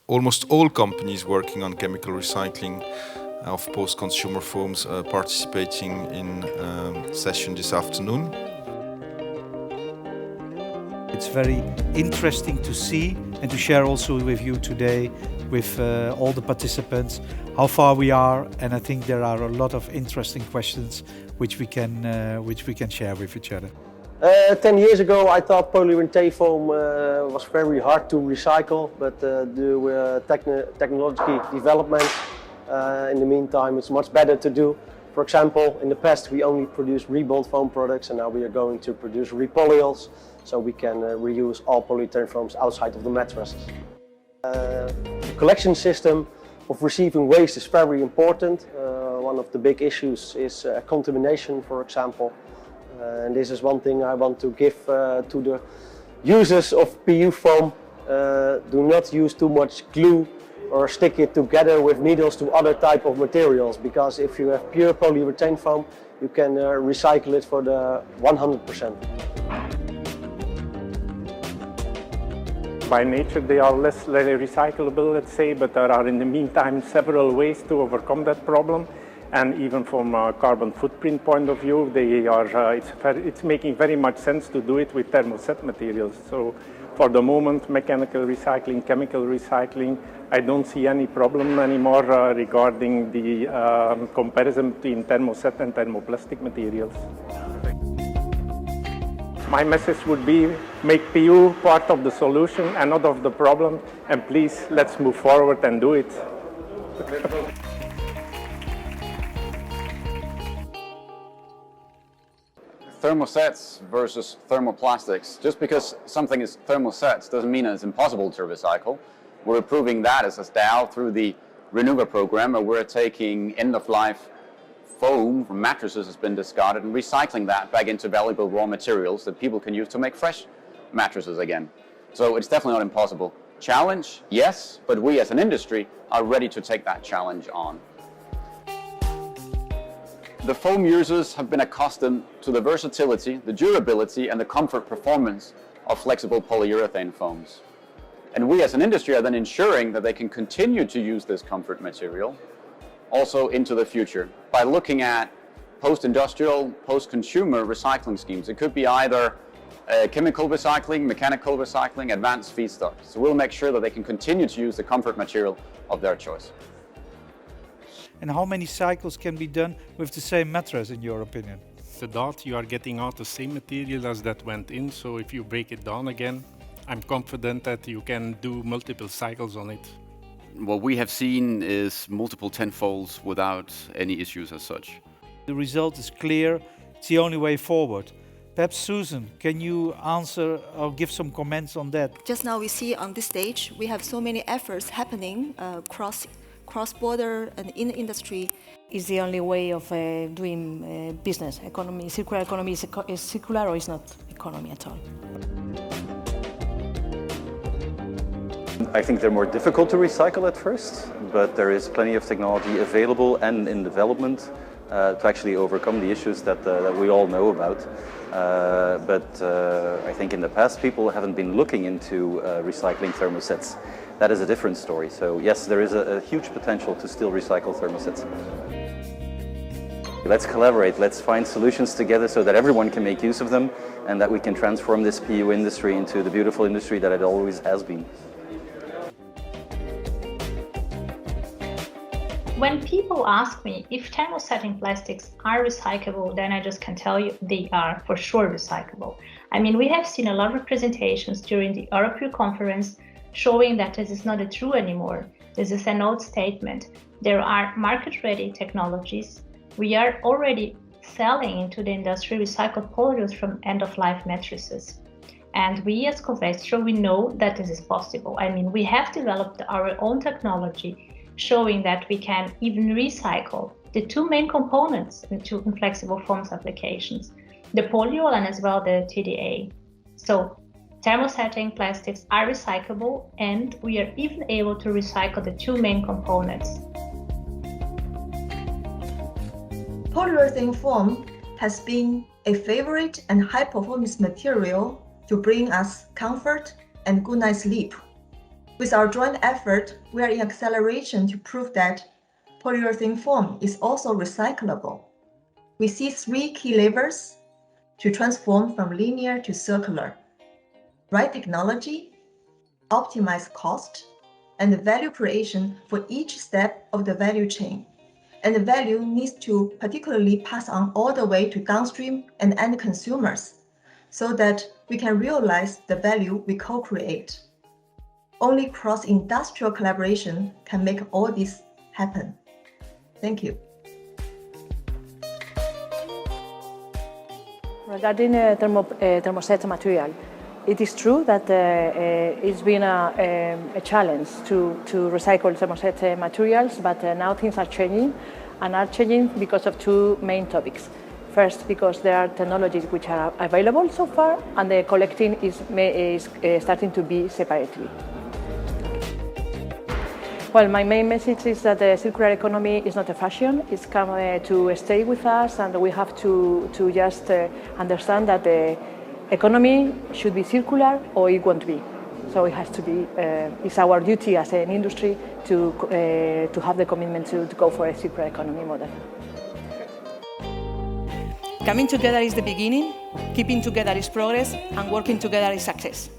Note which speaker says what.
Speaker 1: almost all companies working on chemical recycling of post-consumer foams participating in session this afternoon.
Speaker 2: It's very interesting to see and to share also with you today, with all the participants, how far we are, and I think there are a lot of interesting questions which we can share with each other.
Speaker 3: 10 years ago I thought polyurethane foam was very hard to recycle, but the technological development in the meantime it's much better to do. For example, in the past we only produced rebond foam products, and now we are going to produce repolyols, so we can reuse all polyurethane foams outside of the mattresses. The collection system of receiving waste is very important. One of the big issues is contamination, for example. And this is one thing I want to give to the users of PU foam. Do not use too much glue or stick it together with needles to other type of materials, because if you have pure polyurethane foam, you can recycle it for the 100%.
Speaker 4: By nature they are less recyclable, let's say, but there are in the meantime several ways to overcome that problem. And even from a carbon footprint point of view, it's making very much sense to do it with thermoset materials. So for the moment, mechanical recycling, chemical recycling, I don't see any problem anymore regarding the comparison between thermoset and thermoplastic materials. My message would be, make PU part of the solution and not of the problem, and please, let's move forward and do it.
Speaker 5: Thermosets versus thermoplastics. Just because something is thermosets doesn't mean it's impossible to recycle. We're proving that as a Dow through the Renewal program, where we're taking end-of-life foam from mattresses has been discarded and recycling that back into valuable raw materials that people can use to make fresh mattresses again. So it's definitely not impossible. Challenge, yes, but we as an industry are ready to take that challenge on. The foam users have been accustomed to the versatility, the durability, and the comfort performance of flexible polyurethane foams. And we as an industry are then ensuring that they can continue to use this comfort material also into the future by looking at post-industrial, post-consumer recycling schemes. It could be either chemical recycling, mechanical recycling, advanced feedstocks. So we'll make sure that they can continue to use the comfort material of their choice.
Speaker 2: And how many cycles can be done with the same mattress, in your opinion?
Speaker 4: The dot, you are getting out the same material as that went in, so if you break it down again, I'm confident that you can do multiple cycles on it.
Speaker 6: What we have seen is multiple tenfolds without any issues as such.
Speaker 2: The result is clear, it's the only way forward. Perhaps Susan, can you answer or give some comments on that?
Speaker 7: Just now we see on this stage, we have so many efforts happening cross-border and in the industry.
Speaker 8: Is the only way of doing business. Economy, circular economy is circular or is not economy at all.
Speaker 9: I think they're more difficult to recycle at first, but there is plenty of technology available and in development to actually overcome the issues that we all know about. But I think in the past people haven't been looking into recycling thermosets. That is a different story. So yes, there is a huge potential to still recycle thermosets. Let's collaborate, let's find solutions together so that everyone can make use of them and that we can transform this PU industry into the beautiful industry that it always has been.
Speaker 10: When people ask me if thermosetting plastics are recyclable, then I just can tell you they are for sure recyclable. I mean, we have seen a lot of presentations during the EUROPUR conference showing that this is not true anymore. This is an old statement. There are market-ready technologies. We are already selling into the industry recycled polyols from end-of-life mattresses. And we as Covestro, we know that this is possible. I mean, we have developed our own technology showing that we can even recycle the two main components in flexible foams applications, the polyol and as well the TDA. So thermosetting plastics are recyclable, and we are even able to recycle the two main components.
Speaker 11: Polyurethane foam has been a favorite and high-performance material to bring us comfort and good night's sleep. With our joint effort, we are in acceleration to prove that polyurethane foam is also recyclable. We see 3 key levers to transform from linear to circular: right technology, optimize cost, and value creation for each step of the value chain. And the value needs to particularly pass on all the way to downstream and end consumers, so that we can realize the value we co-create. Only cross-industrial collaboration can make all this happen. Thank you.
Speaker 8: Regarding thermoset material, it is true that it's been a challenge to recycle thermoset materials, but now things are changing, and are changing because of 2 main topics. First, because there are technologies which are available so far, and the collecting is starting to be separately. Well, my main message is that the circular economy is not a fashion. It's come to stay with us, and we have to just understand that the economy should be circular or it won't be. So it has to be, it's our duty as an industry to have the commitment to go for a circular economy model.
Speaker 12: Coming together is the beginning, keeping together is progress, and working together is success.